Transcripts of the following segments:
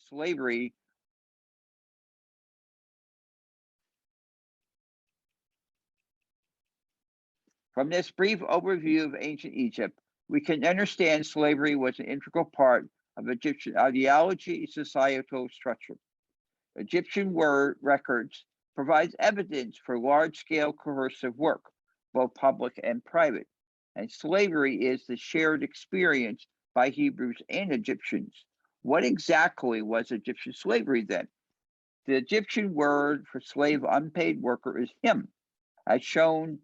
slavery. From this brief overview of ancient Egypt, we can understand slavery was an integral part of Egyptian ideology and societal structure. Egyptian word records provides evidence for large-scale coercive work, both public and private, and slavery is the shared experience by Hebrews and Egyptians. What exactly was Egyptian slavery then? The Egyptian word for slave unpaid worker is him, as shown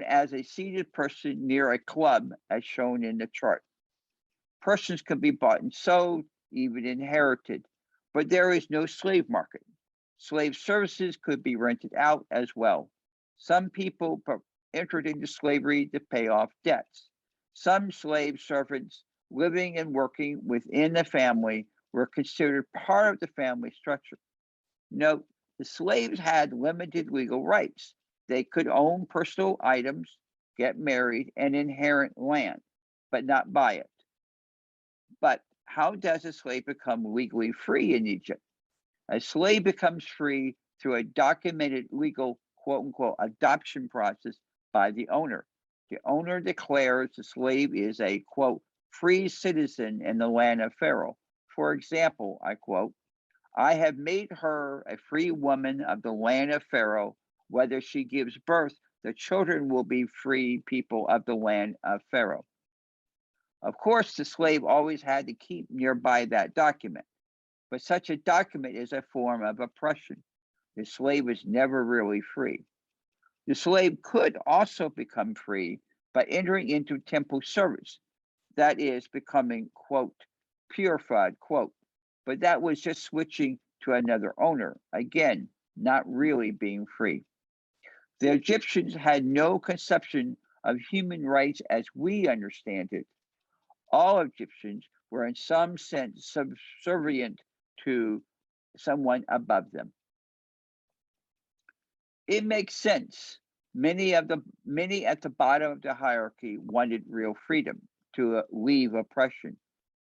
as a seated person near a club, as shown in the chart. Persons can be bought and sold, even inherited, but there is no slave market. Slave services could be rented out as well. Some people entered into slavery to pay off debts. Some slave servants living and working within the family were considered part of the family structure. Note, the slaves had limited legal rights. They could own personal items, get married, and inherit land, but not buy it. But how does a slave become legally free in Egypt? A slave becomes free through a documented legal, quote unquote, adoption process by the owner. The owner declares the slave is a, quote, free citizen in the land of Pharaoh. For example, I quote, I have made her a free woman of the land of Pharaoh. Whether she gives birth, the children will be free people of the land of Pharaoh. Of course, the slave always had to keep nearby that document, but such a document is a form of oppression. The slave is never really free. The slave could also become free by entering into temple service, that is, becoming, quote, purified, quote, but that was just switching to another owner, again, not really being free. The Egyptians had no conception of human rights as we understand it. All Egyptians were in some sense subservient to someone above them. It makes sense. Many at the bottom of the hierarchy wanted real freedom to leave oppression.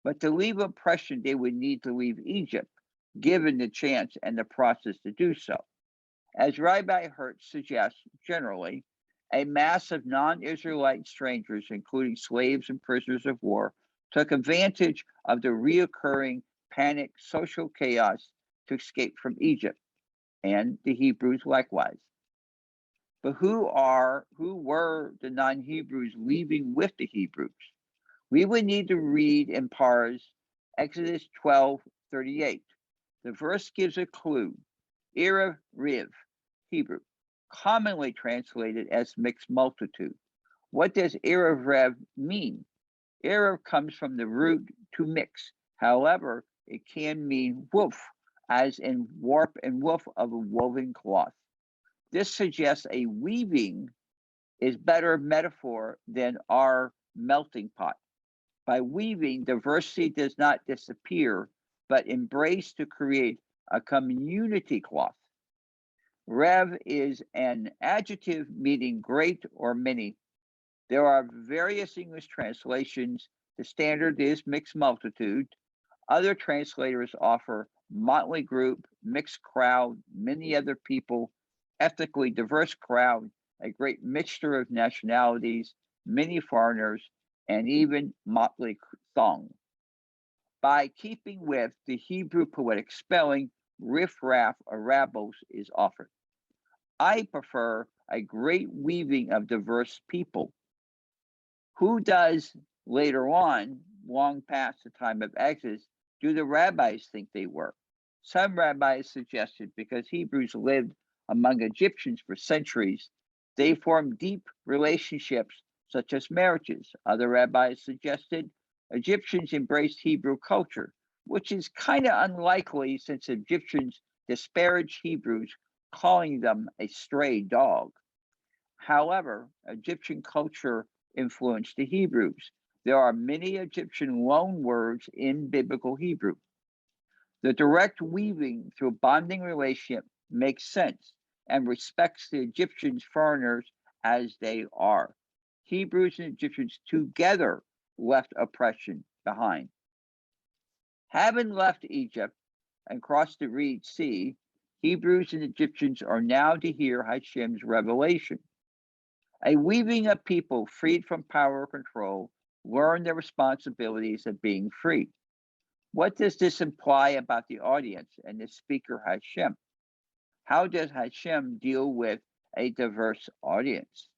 But to leave oppression, they would need to leave Egypt, given the chance and the process to do so. As Rabbi Hertz suggests, generally, a mass of non-Israelite strangers, including slaves and prisoners of war, took advantage of the reoccurring panic social chaos to escape from Egypt, and the Hebrews likewise. But who were the non-Hebrews leaving with the Hebrews? We would need to read and parse Exodus 12:38. The verse gives a clue. Erev Riv, Hebrew, commonly translated as mixed multitude. What does Erev Rev mean? Erev comes from the root to mix. However, it can mean woof, as in warp and woof of a woven cloth. This suggests a weaving is better metaphor than our melting pot. By weaving, diversity does not disappear, but embrace to create a community cloth. Rev is an adjective meaning great or many. There are various English translations. The standard is mixed multitude. Other translators offer motley group, mixed crowd, many other people, ethnically diverse crowd, a great mixture of nationalities, many foreigners, and even motley throng. By keeping with the Hebrew poetic spelling, riff-raff or rabbles is offered. I prefer a great weaving of diverse people. Who does later on, long past the time of Exodus, do the rabbis think they were? Some rabbis suggested because Hebrews lived among Egyptians for centuries, they formed deep relationships such as marriages. Other rabbis suggested Egyptians embraced Hebrew culture, which is kind of unlikely since Egyptians disparaged Hebrews, calling them a stray dog. However, Egyptian culture influenced the Hebrews. There are many Egyptian loan words in biblical Hebrew. The direct weaving through bonding relationship makes sense and respects the Egyptians foreigners as they are. Hebrews and Egyptians together left oppression behind. Having left Egypt and crossed the Red Sea, Hebrews and Egyptians are now to hear Hashem's revelation. A weaving of people freed from power or control learn the responsibilities of being free. What does this imply about the audience and the speaker Hashem? How does Hashem deal with a diverse audience?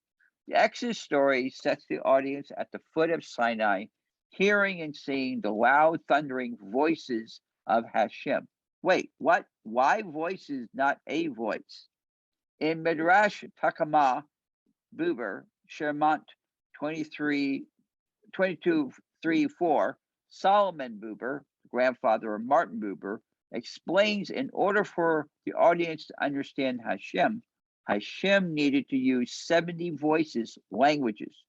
The Exodus story sets the audience at the foot of Sinai, hearing and seeing the loud, thundering voices of Hashem. Wait, what? Why voices, not a voice? In Midrash Takama Buber, Shermont 22:3-4, Solomon Buber, grandfather of Martin Buber, explains in order for the audience to understand Hashem, Hashem needed to use 70 voices, languages.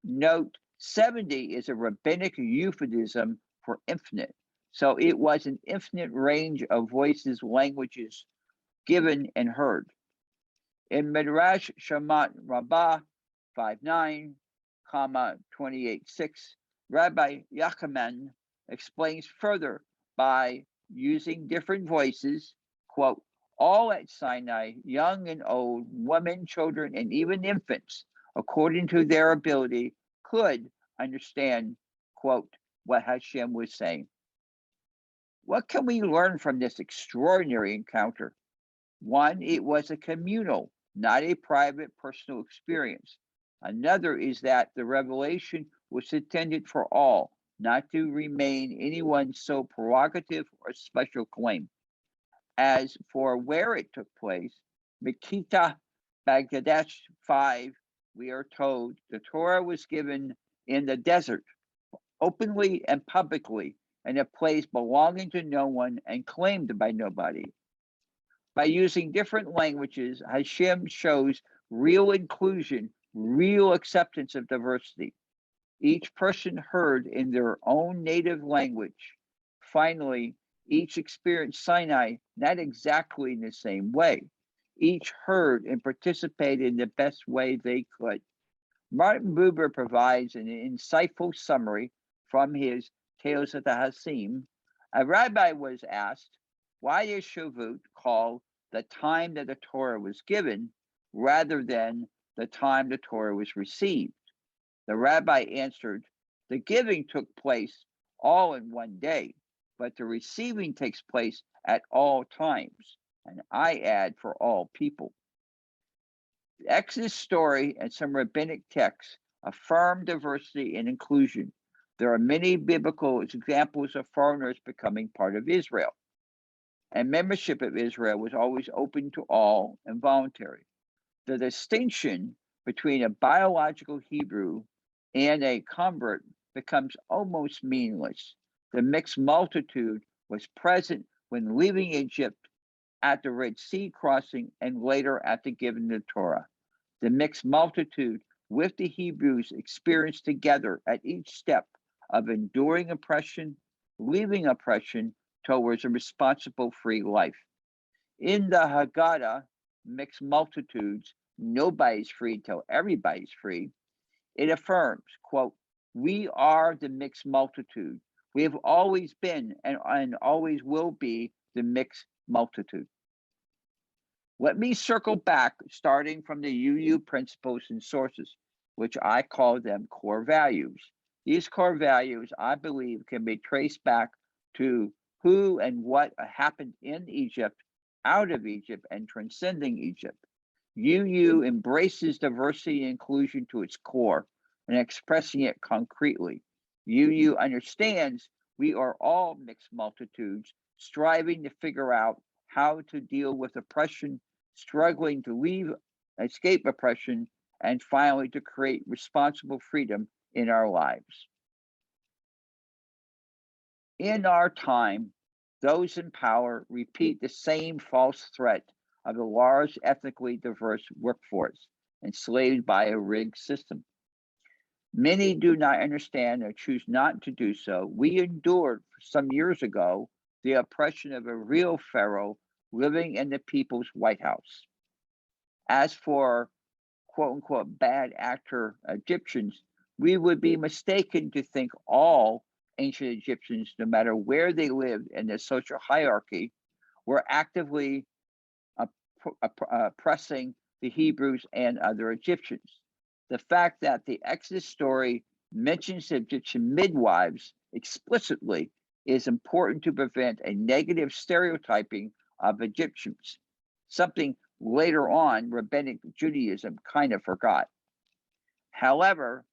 Note, 70 is a rabbinic euphemism for infinite. So it was an infinite range of voices, languages given and heard. In Midrash Shamat Rabbah 5:9, 28:6, Rabbi Yachanan explains further by using different voices, quote, all at Sinai, young and old, women, children, and even infants, according to their ability, could understand, quote, what Hashem was saying. What can we learn from this extraordinary encounter? One, it was a communal, not a private personal experience. Another is that the revelation was intended for all, not to remain anyone's sole prerogative or special claim. As for where it took place, Mikita Bangladesh 5, we are told the Torah was given in the desert, openly and publicly, in a place belonging to no one and claimed by nobody. By using different languages, Hashem shows real inclusion, real acceptance of diversity. Each person heard in their own native language. Finally, each experienced Sinai not exactly in the same way. Each heard and participated in the best way they could. Martin Buber provides an insightful summary from his Tales of the Hasim. A rabbi was asked, why is Shavuot called the time that the Torah was given rather than the time the Torah was received? The rabbi answered, the giving took place all in one day, but the receiving takes place at all times, and I add for all people. The Exodus story and some rabbinic texts affirm diversity and inclusion. There are many biblical examples of foreigners becoming part of Israel, and membership of Israel was always open to all and voluntary. The distinction between a biological Hebrew and a convert becomes almost meaningless. The mixed multitude was present when leaving Egypt, at the Red Sea crossing, and later at the giving of the Torah. The mixed multitude with the Hebrews experienced together at each step of enduring oppression, leaving oppression towards a responsible free life. In the Haggadah, mixed multitudes, nobody's free till everybody's free. It affirms, quote, we are the mixed multitude. We have always been and always will be the mixed multitude. Let me circle back, starting from the UU principles and sources, which I call them core values. These core values, I believe, can be traced back to who and what happened in Egypt, out of Egypt, and transcending Egypt. UU embraces diversity and inclusion to its core and expressing it concretely. UU understands we are all mixed multitudes, striving to figure out how to deal with oppression, struggling to escape oppression, and finally to create responsible freedom in our lives. In our time, those in power repeat the same false threat of a large ethnically diverse workforce enslaved by a rigged system. Many do not understand or choose not to do so. We endured some years ago the oppression of a real pharaoh living in the people's White House. As for quote unquote bad actor Egyptians, we would be mistaken to think all ancient Egyptians, no matter where they lived in the social hierarchy, were actively oppressing the Hebrews and other Egyptians. The fact that the Exodus story mentions Egyptian midwives explicitly is important to prevent a negative stereotyping of Egyptians, something later on Rabbinic Judaism kind of forgot. However,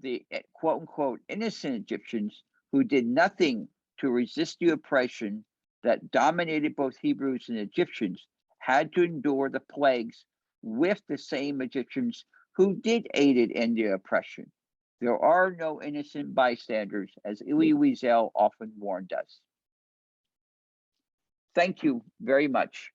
the quote unquote innocent Egyptians who did nothing to resist the oppression that dominated both Hebrews and Egyptians had to endure the plagues with the same Egyptians who did aid in the oppression. There are no innocent bystanders, as Elie Wiesel often warned us. Thank you very much.